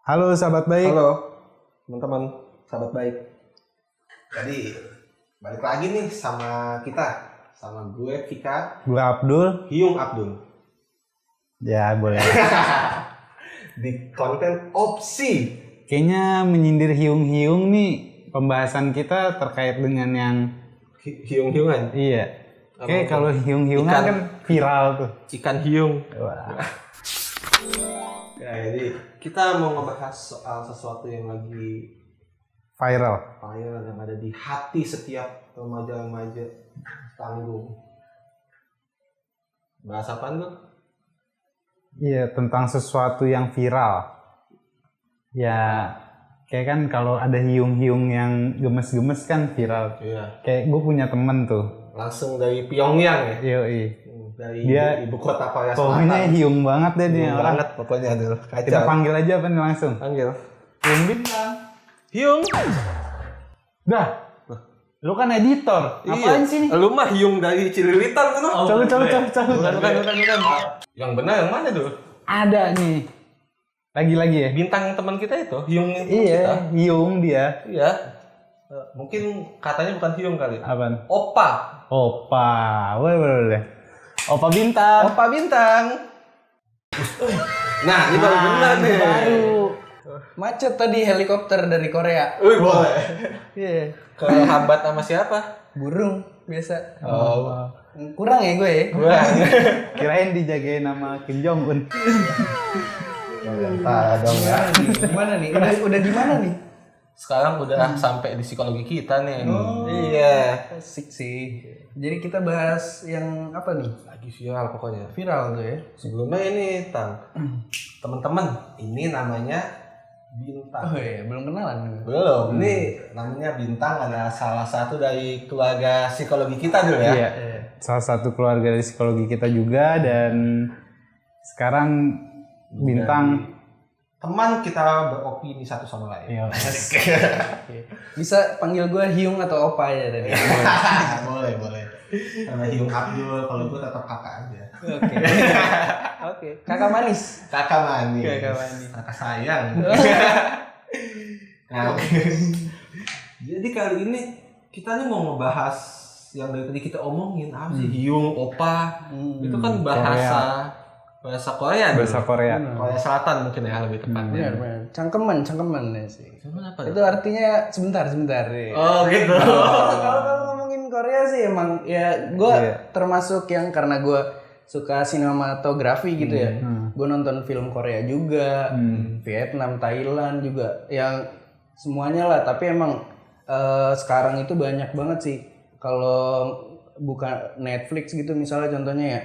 Halo sahabat baik. Halo teman-teman, sahabat baik. Jadi balik lagi nih sama gue Vika, Gue Abdul. Hyung Abdul. Ya boleh. Di konten opsi. Kayaknya menyindir hiung-hiung nih pembahasan kita terkait dengan yang Hyung-hyungan. iya. Kayak kalau hiung-hiungan Ikan. kan viral tuh. Ikan hiung. Wah. Ya, jadi kita mau ngebahas soal sesuatu yang lagi Viral. viral yang ada di hati setiap remaja-remaja tanggung. Bahas apaan tuh? Iya, tentang sesuatu yang viral. Ya, kayak kan kalau ada hiung-hiung yang gemes-gemes kan viral. Iya. Kayak gue punya temen tuh. Langsung dari Pyongyang ya. Yoi. Dari Dia ibu kota Korea Pokoknya Selatan. hiung banget deh dia Hiung orang. banget pokoknya aduh Kita kacau. panggil aja apa nih langsung? Panggil. Hiung Bintang. Hyung. Dah. Lu kan editor. Apaan sih nih? Lu mah Hyung dari Cililitan kan? Coba. Bukan. Yang benar yang mana tuh? Ada nih. Lagi-lagi ya? Bintang teman kita itu, Hyung kita. Iya, hiung dia. Iya. Mungkin katanya bukan Hyung kali. Apaan? Opa. Opa. Boleh. Opa Bintang. Opa Bintang. Nah, ini baru benar nih. Baru. Macet tadi helikopter dari Korea. Wih, boleh. Iya. Kehambat sama siapa? Burung biasa. Oh. Kurang ya gue ya. Wah. Kirain dijagain sama Kim Jong Un. Dong ya. Gimana nih? Udah di mana nih? Sekarang udah sampai di psikologi kita nih. Iya. Asik sih. Jadi kita bahas yang apa nih? Lagi viral pokoknya. Viral tuh ya. Sebelumnya ini teman-teman, ini namanya Bintang. Oh iya, belum kenalan. Belum, ini namanya Bintang adalah salah satu dari keluarga psikologi kita dulu ya. Iya. Salah satu keluarga dari psikologi kita juga dan sekarang Bintang Teman kita beropini satu sama lain. iya. Bisa panggil gue Hyung atau Opa aja tadi. boleh. Sama Hyung Abdul, kalau gue tetap kakak aja. Oke. Oke. Kakak manis. Kakak manis. Kakak manis. Kakak sayang. Nah, jadi kali ini kita nih mau ngebahas yang dari tadi kita omongin apa sih Hyung, Opa. Itu kan bahasa Korea. Bahasa Korea. Korea Selatan mungkin ya lebih tepatnya. Benar. Cangkeman ya sih. Cuman apa? Itu artinya sebentar. Ya. Oh gitu. Kalau ngomongin Korea sih emang ya gue termasuk yang karena gue suka sinematografi gitu ya. Gue nonton film Korea juga, Vietnam, Thailand juga, yang semuanya lah. Tapi emang sekarang itu banyak banget sih. Kalau bukan Netflix gitu misalnya contohnya ya,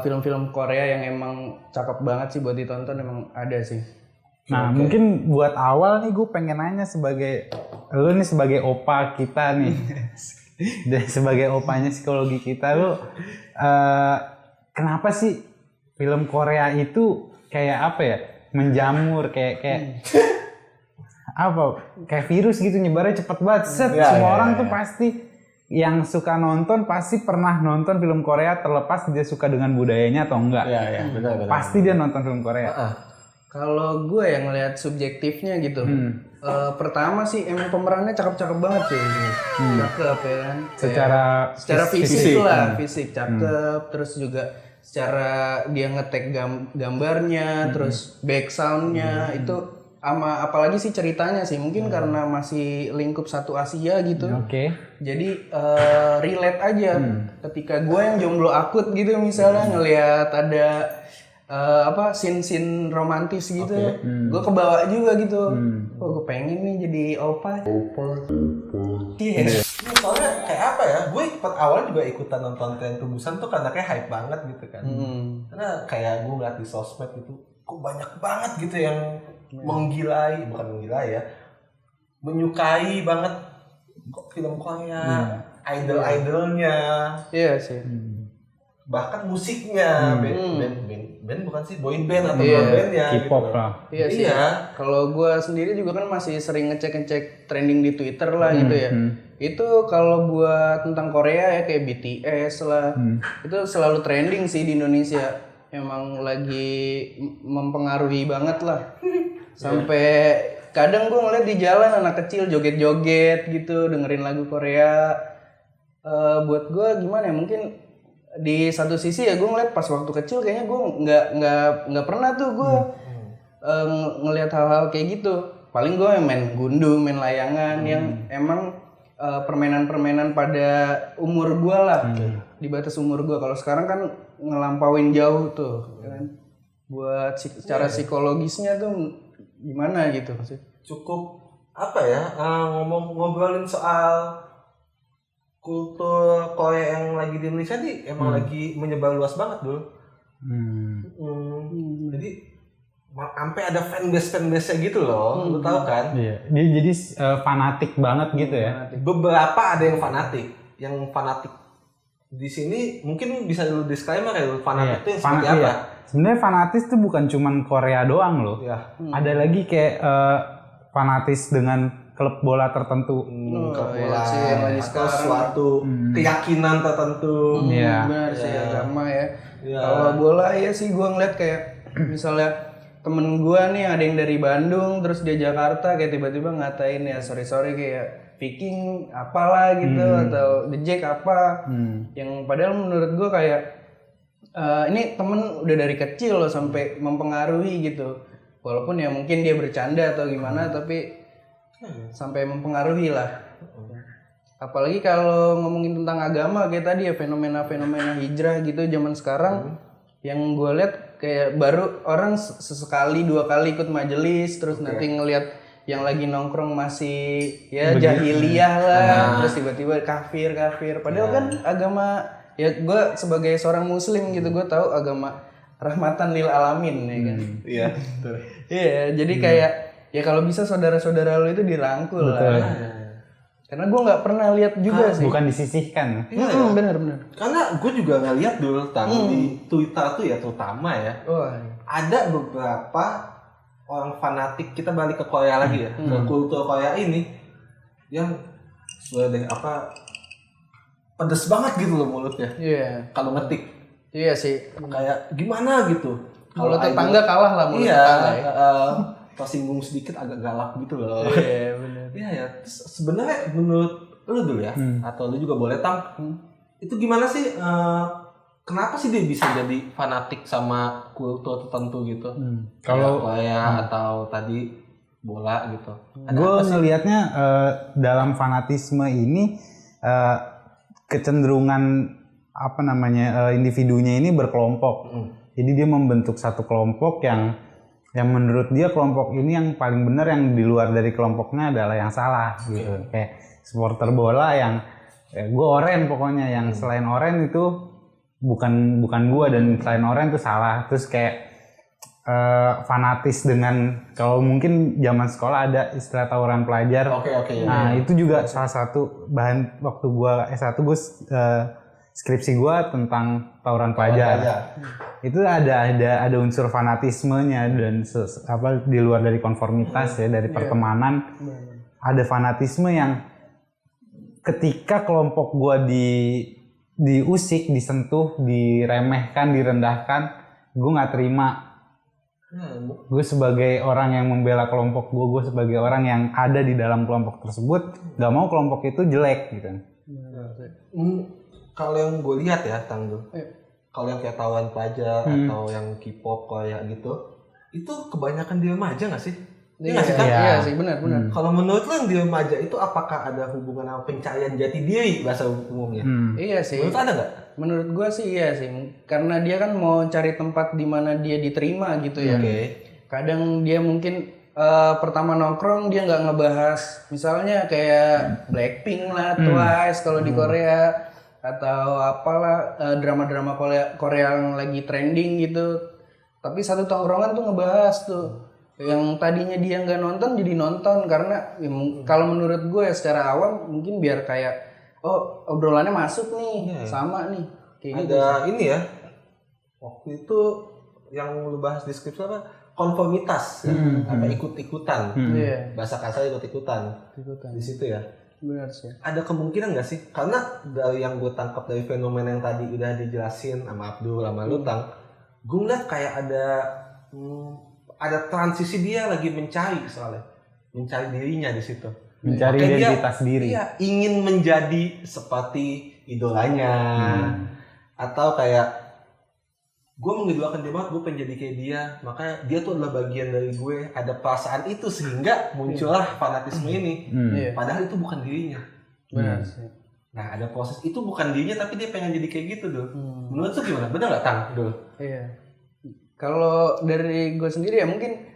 film-film Korea yang emang cakep banget sih buat ditonton emang ada sih. Nah, mungkin buat awal nih gue pengen nanya lu nih sebagai opa kita nih. Dan sebagai opanya psikologi kita lu kenapa sih film Korea itu kayak apa ya? Menjamur kayak apa? Kayak virus gitu nyebarnya cepet banget. Semua orang tuh pasti yang suka nonton pasti pernah nonton film Korea terlepas dia suka dengan budayanya atau enggak. Iya, benar. Pasti dia nonton film Korea. Kalau gue yang ngeliat subjektifnya gitu, pertama sih emang pemerannya cakep-cakep banget tuh, cakep ya kan. Secara fisik lah, fisik cakep, terus juga secara dia ngetek gambarnya, terus back soundnya itu, sama apalagi sih ceritanya sih, mungkin karena masih lingkup satu Asia gitu. Oke. Jadi relate aja. Ketika gue yang jomblo akut gitu misalnya ngelihat ada scene romantis gitu, gue kebawa juga gitu. Oh, gue pengen nih jadi opa. Iya. Ini soalnya kayak apa ya? Gue awalnya juga ikutan nonton Tren Tubusan tuh karena kayak hype banget gitu kan. Karena kayak gue ngeliat di sosmed gitu, kok banyak banget gitu yang bukan menggilai ya, menyukai banget kok film Korea, idol-idolnya. Iya sih. Bahkan musiknya, band bukan sih, boy band atau girl band ya K-pop gitu. lah. Iya sih. Kalau gue sendiri juga kan masih sering ngecek trending di Twitter lah gitu ya. Itu kalau buat tentang Korea ya kayak BTS lah, itu selalu trending sih di Indonesia. Emang lagi mempengaruhi banget lah. Sampai kadang gue ngeliat di jalan anak kecil joget-joget gitu, dengerin lagu Korea. Buat gue gimana ya, mungkin di satu sisi ya gue ngeliat pas waktu kecil kayaknya gue nggak pernah tuh gue ngelihat hal-hal kayak gitu. Paling gue main gundu, main layangan yang emang permainan-permainan pada umur gue lah, di batas umur gue. Kalau sekarang kan ngelampauin jauh tuh, kan? Buat secara psikologisnya tuh gimana gitu sih? Cukup apa ya, ngobrolin soal kultur Korea yang lagi di Indonesia nih emang lagi menyebar luas banget dulu. Jadi sampai ada fanbase-nya gitu loh, lu tahu kan? Iya. Dia jadi fanatik banget gitu ya. Beberapa ada yang fanatik di sini mungkin bisa lu disclaimer ya, fanatik itu yang seperti apa? Iya. Sebenarnya fanatis tuh bukan cuman Korea doang loh. Iya. Ada lagi kayak fanatis dengan klub bola tertentu. Klub bola yang lagi atau suatu keyakinan tertentu. Iya. Benar sih, agama ya. Kalau bola ya sih gue ngeliat kayak misalnya temen gue nih ada yang dari Bandung terus dia Jakarta kayak tiba-tiba ngatain ya sorry kayak Viking apalah gitu atau The Jack apa yang padahal menurut gue kayak ini temen udah dari kecil loh sampai mempengaruhi gitu, walaupun ya mungkin dia bercanda atau gimana tapi sampai mempengaruhi lah. Apalagi kalau ngomongin tentang agama kayak tadi ya, fenomena hijrah gitu zaman sekarang yang gue lihat kayak baru orang sesekali 2 kali ikut majelis terus nanti ngelihat yang lagi nongkrong masih ya jahiliyah lah, terus tiba-tiba kafir padahal kan agama ya, gue sebagai seorang muslim gitu gue tahu agama rahmatan lil alamin ya kan. Iya. Iya, jadi kayak ya kalau bisa saudara-saudara lo itu dirangkul lah. Karena gue nggak pernah lihat juga sih. Bukan disisihkan. Bener. Karena gue juga ngeliat dulu di Twitter tuh ya terutama ya. Ada beberapa orang fanatik, kita balik ke Korea lagi ya, ke kultur Korea ini yang sudah pedes banget gitu loh mulutnya. Iya. Kalau ngetik. Iya sih. Kayak gimana gitu. Kalau tetangga kalah lah mulut tetangga ya. Tersinggung sedikit agak galak gitu loh. Iya benar. Iya ya. Sebenarnya menurut lu dulu ya, atau lu juga boleh itu gimana sih? Kenapa sih dia bisa jadi fanatik sama kultur tertentu gitu? Kalau Korea atau tadi bola gitu. Gue ngelihatnya dalam fanatisme ini kecenderungan individunya ini berkelompok. Jadi dia membentuk satu kelompok yang menurut dia kelompok ini yang paling benar, yang di luar dari kelompoknya adalah yang salah gitu. Kayak supporter bola yang gue oren pokoknya, yang selain oren itu bukan gue, dan selain oren itu salah. Terus kayak fanatis dengan, kalau mungkin zaman sekolah ada istilah tawuran pelajar. Nah itu juga salah satu bahan waktu gue S1 gue skripsi gue tentang tawuran pelajar. Itu ada unsur fanatismenya dan di luar dari konformitas ya, dari pertemanan. Ada fanatisme yang ketika kelompok gue diusik, disentuh, diremehkan, direndahkan, gue nggak terima. Gue sebagai orang yang membela kelompok gue sebagai orang yang ada di dalam kelompok tersebut, nggak mau kelompok itu jelek gitu. Kalau yang gue lihat ya, kalau yang kayak tawuran pelajar atau yang K-pop kayak gitu, itu kebanyakan di remaja nggak sih? Iya sih, benar. Kalau menurut lo yang di remaja itu apakah ada hubungan sama pencarian jati diri bahasa umumnya? Iya sih. Menurut ada nggak? Menurut gue sih iya sih, karena dia kan mau cari tempat di mana dia diterima gitu ya. Kadang dia mungkin pertama nongkrong dia nggak ngebahas, misalnya kayak Blackpink lah, Twice kalau di Korea, atau apalah drama-drama Korea yang lagi trending gitu. Tapi satu tongkrongan tuh ngebahas tuh yang tadinya dia nggak nonton jadi nonton, karena ya, kalau menurut gue ya secara awam mungkin biar kayak obrolannya masuk nih, sama nih kayak ada gitu. Ini ya waktu itu yang lu bahas di skripsi apa, konformitas apa ikut-ikutan, bahasa kasar ikut-ikutan di situ ya. Benar sih. Ada kemungkinan nggak sih, karena dari yang gue tangkap dari fenomena yang tadi udah dijelasin sama Abdul sama Lutang, gue ngeliat kayak ada transisi dia lagi mencari dirinya di situ. Mencari Makanya identitas diri. Iya, ingin menjadi seperti idolanya. Atau kayak gue mengidolakan dia banget, gue pengen jadi kayak dia, makanya dia tuh adalah bagian dari gue. Ada perasaan itu sehingga muncullah fanatisme ini. Padahal itu bukan dirinya. Benar sih. Nah, ada proses itu bukan dirinya tapi dia pengen jadi kayak gitu Dul. Menurut lu gimana? Bener nggak Tang? Dul? Iya. Kalau dari gue sendiri ya mungkin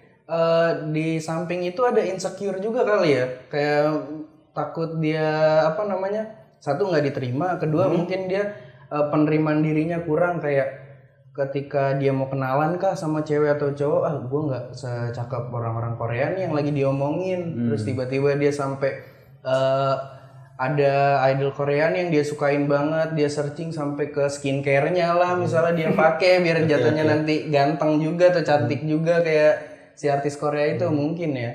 di samping itu ada insecure juga kali ya. Kayak takut dia satu nggak diterima, kedua mungkin dia penerimaan dirinya kurang, kayak ketika dia mau kenalan kah sama cewek atau cowok, gue nggak secakep orang-orang Korea nih yang lagi diomongin. Terus tiba-tiba dia sampai ada idol Korean yang dia sukain banget, dia searching sampai ke skincare-nya lah misalnya dia pakai biar jatuhnya nanti ganteng juga atau cantik juga kayak si artis Korea itu mungkin ya.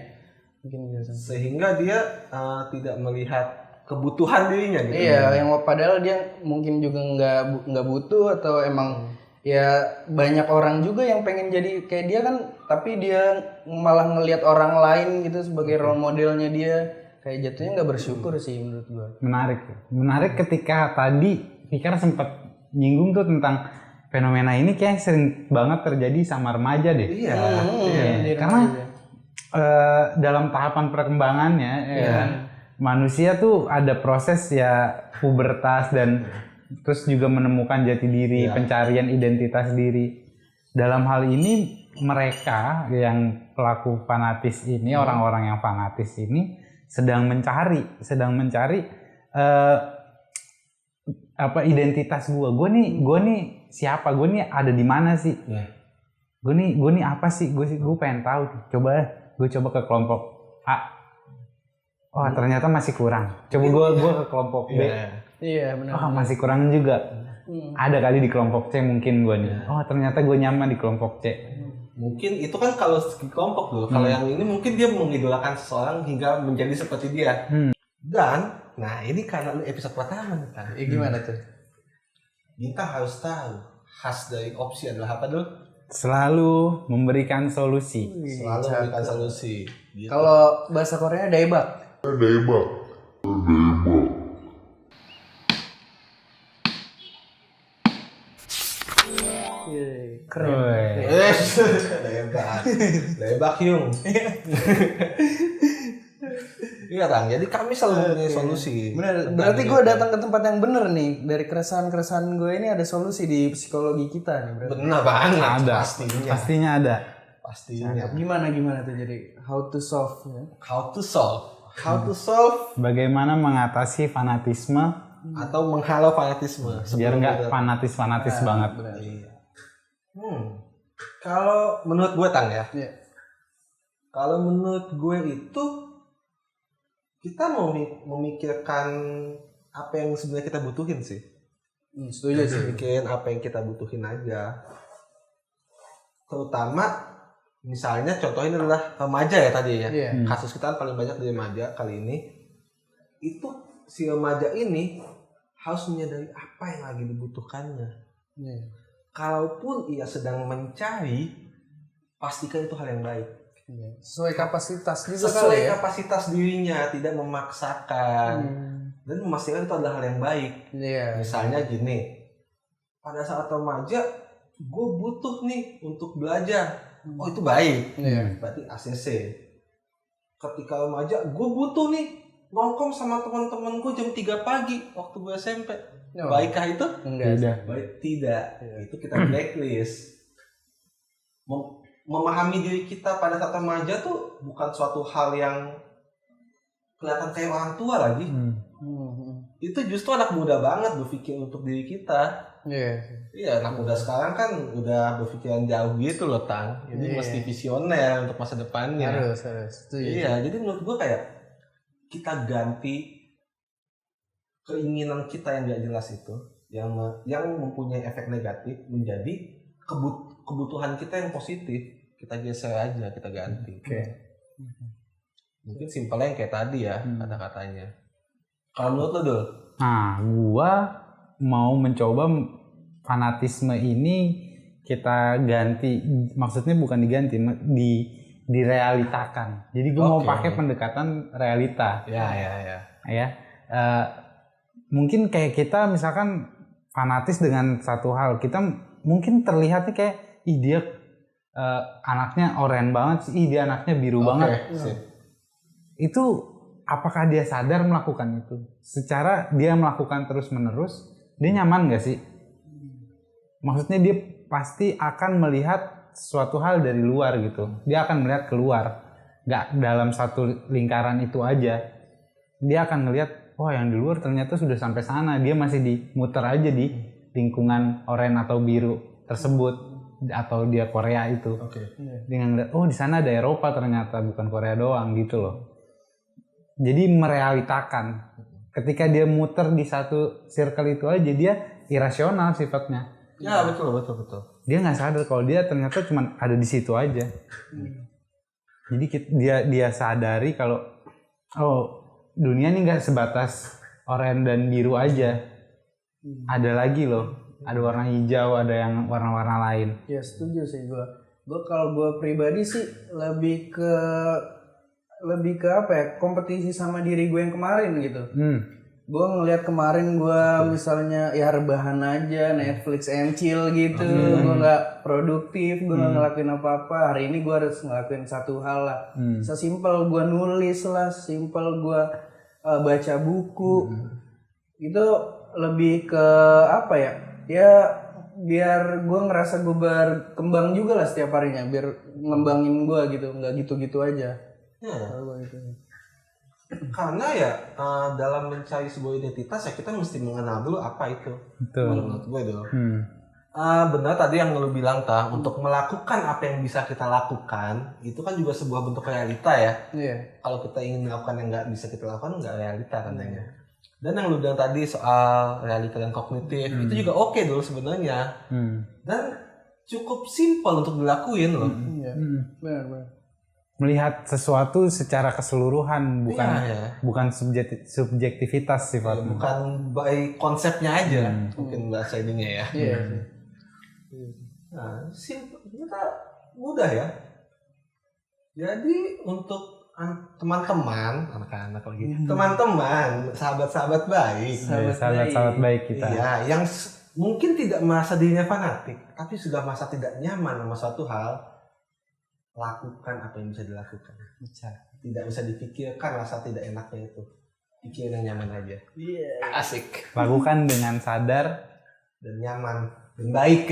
Sehingga dia tidak melihat kebutuhan dirinya gitu. Iya, yang padahal dia mungkin juga nggak butuh atau emang ya banyak orang juga yang pengen jadi kayak dia kan, tapi dia malah ngelihat orang lain gitu sebagai role modelnya dia. Kayak jatuhnya nggak bersyukur sih menurut gua. Menarik ketika tadi Fikar sempat nyinggung tuh tentang fenomena ini kayak sering banget terjadi sama remaja deh. Iya. Karena dalam tahapan perkembangannya manusia tuh ada proses ya pubertas dan terus juga menemukan jati diri, pencarian identitas diri. Dalam hal ini mereka yang pelaku fanatis ini, orang-orang yang fanatis ini sedang mencari identitas gue nih siapa, gue nih ada di mana sih, gue nih apa sih, gue pengen tahu. Gue coba ke kelompok A, ternyata masih kurang, coba gue ke kelompok B, benar. Masih kurang juga, ada kali di kelompok C mungkin gue nih, ternyata gue nyaman di kelompok C. Mungkin itu kan kalau segi kelompok dulu. Kalau yang ini mungkin dia mengidolakan seseorang hingga menjadi seperti dia. Dan, nah ini karena lu episode pertama nih kan. Gimana tuh? Bintang harus tahu khas dari opsi adalah apa dulu? Selalu memberikan solusi. Selalu memberikan solusi. Gitu. Kalau bahasa Korea daebak. Keren. Lebak Hyung. Iya Tang, jadi kami selalu punya solusi. Bener. Berarti gue datang ke tempat yang bener nih. Dari keresahan-keresahan gue ini ada solusi di psikologi kita nih. Berarti. Bener banget. Ada. Pastinya ada. Pastinya. Gimana tuh jadi how to solve ya? How to solve. Bagaimana mengatasi fanatisme atau menghalau fanatisme. Biar nggak fanatis banget. Iya. Kalau menurut gue Tang ya. Kalau menurut gue itu kita mau memikirkan apa yang sebenarnya kita butuhin sih. Setuju sih. Bikin apa yang kita butuhin aja. Terutama misalnya contohnya adalah remaja ya tadi ya. Kasus kita paling banyak dari remaja kali ini. Itu si remaja ini harus menyadari apa yang lagi dibutuhkannya. Kalaupun ia sedang mencari, pastikan itu hal yang baik. Sesuai kapasitas juga sesuai kapasitas dirinya, tidak memaksakan. Dan memastikan itu adalah hal yang baik. Misalnya gini, pada saat remaja, gue butuh nih untuk belajar. Itu baik. Berarti ACC. Ketika remaja, gue butuh nih nongkrong sama teman-teman gue jam 3 pagi waktu gue SMP. Baikkah itu? Enggak. Baik, tidak. Itu kita blacklist. Memahami diri kita pada saat remaja tuh bukan suatu hal yang kelihatan kayak orang tua lagi. Itu justru anak muda banget berpikir untuk diri kita. Iya, anak muda sekarang kan udah berpikiran jauh gitu loh Tang. Jadi mesti visioner untuk masa depannya. Harus. Iya, jadi menurut gue kayak kita ganti keinginan kita yang gak jelas itu, yang mempunyai efek negatif menjadi kebutuhan kita yang positif. Kita geser aja, kita ganti. Mungkin simpelnya yang kayak tadi ya kata-katanya. Kalau menurut lo Dul? Nah, gua mau mencoba fanatisme ini kita ganti, maksudnya bukan diganti, direalitakan. Jadi gue mau pakai pendekatan realita. Ya. Mungkin kayak kita misalkan fanatis dengan satu hal, kita mungkin terlihatnya kayak dia anaknya oranye banget sih, dia anaknya biru banget. Itu apakah dia sadar melakukan itu? Secara dia melakukan terus menerus, dia nyaman gak sih? Maksudnya dia pasti akan melihat suatu hal dari luar gitu. Dia akan melihat keluar, gak dalam satu lingkaran itu aja. Dia akan ngelihat, wah yang di luar ternyata sudah sampai sana. Dia masih dimuter aja di lingkungan oranye atau biru tersebut, atau dia Korea itu. Dia ngeliat, oh di sana ada Eropa ternyata, bukan Korea doang gitu loh. Jadi merealitakan. Ketika dia muter di satu circle itu aja, dia irasional sifatnya. Ya betul. Dia nggak sadar kalau dia ternyata cuma ada di situ aja. Jadi dia sadari kalau dunia ini nggak sebatas oranye dan biru aja. Ada lagi loh, ada warna hijau, ada yang warna-warna lain. Ya setuju sih gue. Kalau gue pribadi sih lebih ke apa ya, kompetisi sama diri gue yang kemarin gitu. Gue ngelihat kemarin gue misalnya ya rebahan aja, Netflix and chill gitu. Gue nggak produktif, gue nggak ngelakuin apa-apa. Hari ini gue harus ngelakuin satu hal lah. Sesimpel gue nulis lah, simpel gue baca buku. Itu lebih ke apa ya? Ya biar gue ngerasa gue berkembang juga lah setiap harinya, biar ngembangin gue gitu, nggak gitu-gitu aja. Karena ya dalam mencari sebuah identitas ya kita mesti mengenal dulu apa itu. Betul. Menurut gue dulu. Benar tadi yang lu bilang untuk melakukan apa yang bisa kita lakukan itu kan juga sebuah bentuk realita ya. Kalau kita ingin melakukan yang nggak bisa kita lakukan, nggak realita katanya. Dan yang lu bilang tadi soal realita dan kognitif itu juga oke dulu sebenarnya. Dan cukup simpel untuk dilakuin loh. Benar. Melihat sesuatu secara keseluruhan, bukan subjektivitas sifatnya. Bukan by konsepnya aja, mungkin bahasa ininya ya. Nah, simpel, ternyata mudah ya. Jadi untuk teman-teman, anak-anak lagi, teman-teman, sahabat-sahabat baik, sahabat-sahabat baik kita. Iya, yang mungkin tidak merasa dirinya fanatik, tapi sudah merasa tidak nyaman sama suatu hal. Lakukan apa yang bisa dilakukan. Tidak usah dipikirkan rasa tidak enaknya itu. Pikirin yang nyaman aja. Asik. Lakukan dengan sadar dan nyaman dan baik.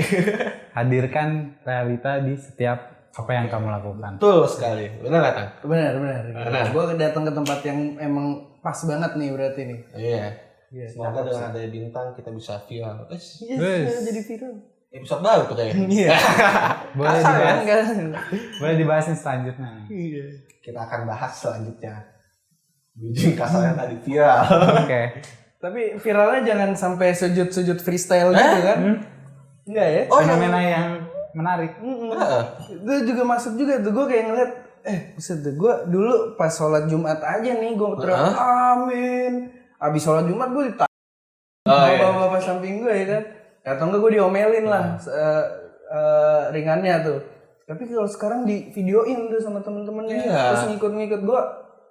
Hadirkan realita di setiap apa yang kamu lakukan. Betul sekali. Benar nggak, Tang? Benar. Gue datang ke tempat yang emang pas banget nih berarti nih. Iya. Semoga dengan adanya bintang kita bisa viral. Jadi viral. Episode baru tuh kayaknya. Iya. Boleh dibahas selanjutnya. Kita akan bahas selanjutnya. Ujung kasarnya tadi viral. Oke. Tapi viralnya jangan sampai sujud freestyle gitu kan? Enggak ya? Fenomena yang menarik. Itu juga masuk juga tuh. Gue kayak ngeliat, buset deh, gue dulu pas sholat Jumat aja nih, gue teriak amin. Abis sholat Jumat gue ditanya bapak-bapak samping gue ya kan. Atau enggak gue diomelin lah ringannya tuh. Tapi kalau sekarang di videoin tuh sama temen-temennya, terus ngikut-ngikut. Gue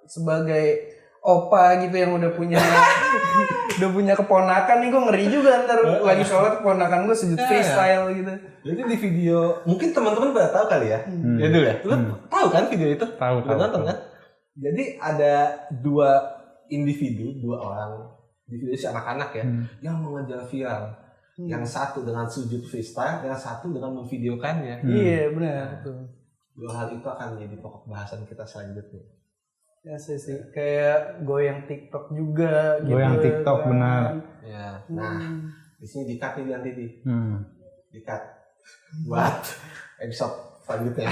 sebagai opa gitu yang udah punya keponakan nih, gue ngeri juga ntar lagi sholat keponakan gue sujud freestyle gitu. Jadi di video mungkin teman-teman pada tahu kali ya. Ya dulu ya. Lu tahu kan video itu? Tahu. Nonton kan? Jadi ada dua orang individu anak-anak ya yang mengejar viral. Yang satu dengan sujud freestyle, yang satu dengan memvideokannya. Iya benar tuh. Dua hal itu akan menjadi pokok bahasan kita selanjutnya. Ya sih, kayak goyang TikTok juga. Goyang gitu, TikTok kan. benar. Ya, nah di sini di-cut nih nanti di-cut buat episode selanjutnya.